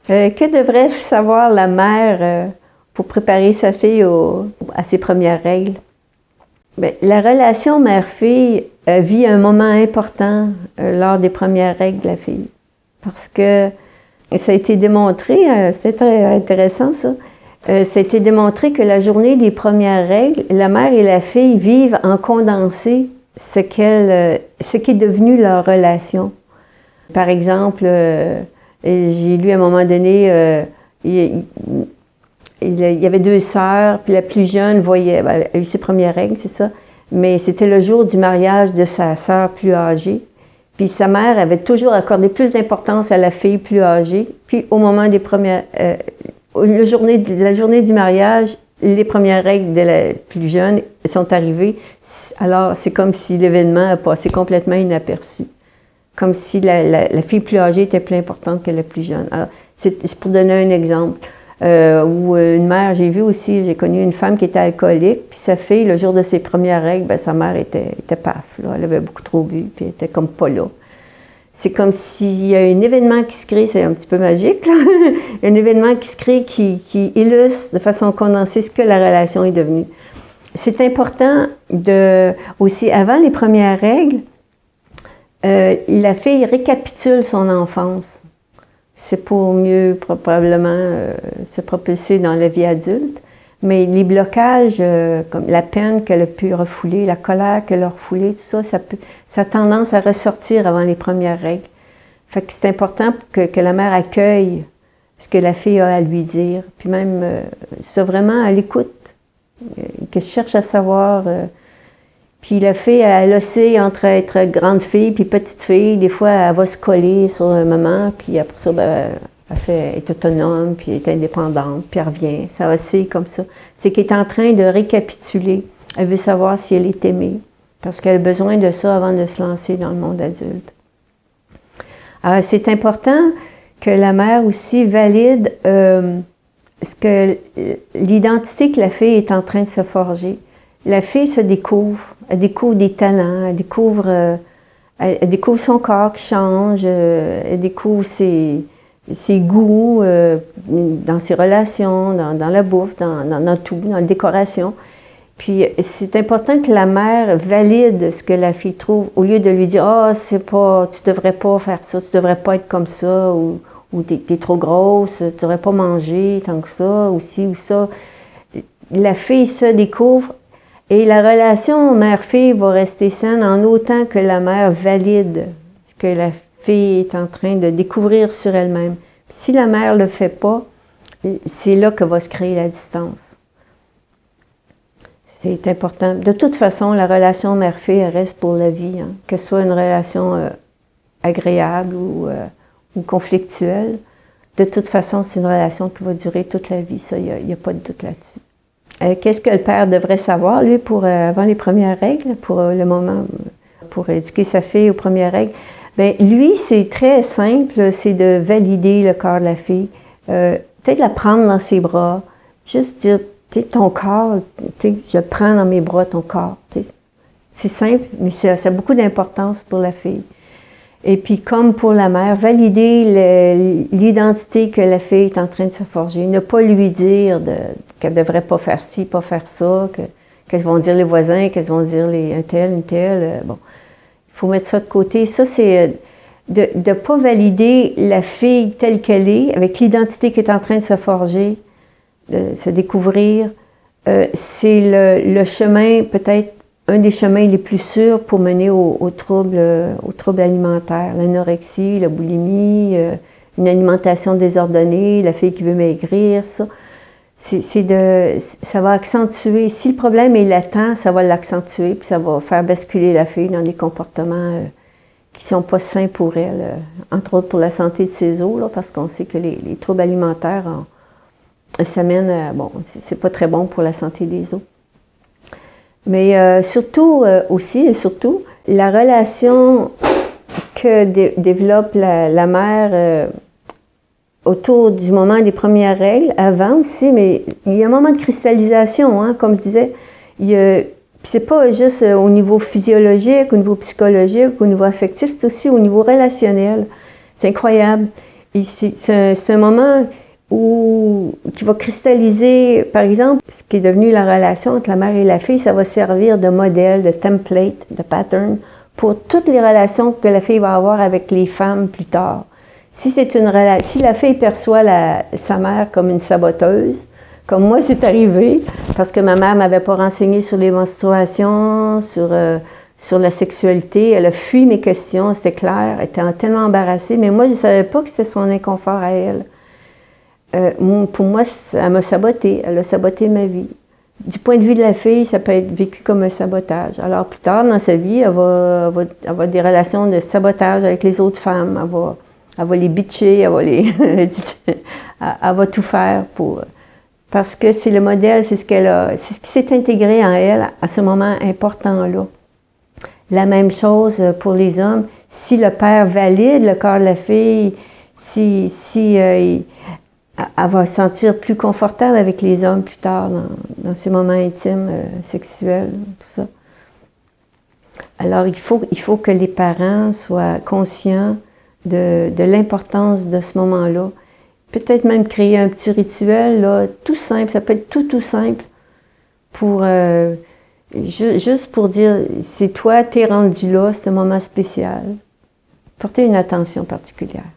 Que devrait savoir la mère pour préparer sa fille à ses premières règles? Bien, la relation mère-fille vit un moment important lors des premières règles de la fille. Parce que ça a été démontré, c'était très intéressant ça, ça a été démontré que la journée des premières règles, la mère et la fille vivent en condensé ce qui est devenu leur relation. Par exemple, j'ai lu à un moment donné, il y avait 2 sœurs, puis la plus jeune elle a eu ses premières règles, c'est ça, mais c'était le jour du mariage de sa sœur plus âgée. Puis sa mère avait toujours accordé plus d'importance à la fille plus âgée. Puis au moment des premières, la journée du mariage, les premières règles de la plus jeune sont arrivées. Alors c'est comme si l'événement a passé complètement inaperçu. Comme si la fille plus âgée était plus importante que la plus jeune. Alors, c'est pour donner un exemple. Ou une mère, j'ai connu une femme qui était alcoolique, puis sa fille, le jour de ses premières règles, ben, sa mère était paf, là, elle avait beaucoup trop bu, puis elle était comme pas là. C'est comme s'il y a un événement qui se crée, c'est un petit peu magique, là, un événement qui se crée qui illustre de façon condensée ce que la relation est devenue. C'est important aussi, avant les premières règles, la fille récapitule son enfance. C'est pour mieux probablement se propulser dans la vie adulte. Mais les blocages, comme la peine qu'elle a pu refouler, la colère qu'elle a refoulée, tout ça, ça a tendance à ressortir avant les premières règles. Fait que c'est important que la mère accueille ce que la fille a à lui dire, puis même soit vraiment à l'écoute, qu'elle cherche à savoir. Puis la fille, elle oscille entre être grande fille puis petite fille. Des fois, elle va se coller sur un maman, puis après ça, ben, elle est autonome, puis elle est indépendante, puis elle revient. Ça oscille comme ça. C'est qu'elle est en train de récapituler. Elle veut savoir si elle est aimée, parce qu'elle a besoin de ça avant de se lancer dans le monde adulte. Alors, c'est important que la mère aussi valide l'identité que la fille est en train de se forger. La fille se découvre, elle découvre des talents, elle découvre son corps qui change, elle découvre ses goûts dans ses relations, dans la bouffe, dans tout, dans la décoration. Puis c'est important que la mère valide ce que la fille trouve, au lieu de lui dire « Ah, tu devrais pas faire ça, tu devrais pas être comme ça, ou t'es trop grosse, tu devrais pas manger tant que ça, ou ci ou ça. » La fille se découvre. Et la relation mère-fille va rester saine en autant que la mère valide ce que la fille est en train de découvrir sur elle-même. Si la mère ne le fait pas, c'est là que va se créer la distance. C'est important. De toute façon, la relation mère-fille reste pour la vie, hein. Que ce soit une relation agréable ou conflictuelle. De toute façon, c'est une relation qui va durer toute la vie. Ça, il n'y a pas de doute là-dessus. Qu'est-ce que le père devrait savoir, lui, avant les premières règles, pour le moment, pour éduquer sa fille aux premières règles? Bien, lui, c'est très simple, c'est de valider le corps de la fille, peut-être la prendre dans ses bras, juste dire, tu sais, ton corps, tu sais, je prends dans mes bras ton corps, tu sais. C'est simple, mais ça a beaucoup d'importance pour la fille. Et puis, comme pour la mère, valider l'identité que la fille est en train de se forger. Ne pas lui dire qu'elle ne devrait pas faire ci, pas faire ça, qu'elles vont dire les voisins, qu'elles vont dire un tel, une telle. Bon, il faut mettre ça de côté. Ça, c'est de ne pas valider la fille telle qu'elle est, avec l'identité qui est en train de se forger, de se découvrir. C'est le chemin, peut-être, un des chemins les plus sûrs pour mener aux troubles alimentaires, l'anorexie, la boulimie, une alimentation désordonnée, la fille qui veut maigrir, ça. Ça va accentuer, si le problème est latent, ça va l'accentuer, puis ça va faire basculer la fille dans des comportements qui ne sont pas sains pour elle, entre autres pour la santé de ses os, là, parce qu'on sait que les troubles alimentaires, ça mène à, bon, c'est pas très bon pour la santé des os. Mais surtout, la relation que développe la mère autour du moment des premières règles, avant aussi, mais il y a un moment de cristallisation, hein, comme je disais. C'est pas juste au niveau physiologique, au niveau psychologique, au niveau affectif, c'est aussi au niveau relationnel. C'est incroyable. C'est un moment qui va cristalliser, par exemple, ce qui est devenu la relation entre la mère et la fille, ça va servir de modèle, de template, de pattern pour toutes les relations que la fille va avoir avec les femmes plus tard. Si la fille perçoit sa mère comme une saboteuse, comme moi c'est arrivé, parce que ma mère ne m'avait pas renseigné sur les menstruations, sur la sexualité, elle a fui mes questions, c'était clair, elle était tellement embarrassée, mais moi je ne savais pas que c'était son inconfort à elle. Pour moi, elle m'a saboté, elle a saboté ma vie. Du point de vue de la fille, ça peut être vécu comme un sabotage. Alors plus tard dans sa vie, elle va avoir des relations de sabotage avec les autres femmes, elle va les bitcher, elle va tout faire parce que c'est le modèle, c'est ce qui s'est intégré en elle à ce moment important-là. La même chose pour les hommes. Si le père valide le corps de la fille, elle va se sentir plus confortable avec les hommes plus tard dans ces moments intimes, sexuels, tout ça. Alors il faut que les parents soient conscients de l'importance de ce moment-là. Peut-être même créer un petit rituel, là, tout simple, ça peut être tout simple, juste pour dire, c'est toi, t'es rendu là, c'est un moment spécial. Porter une attention particulière.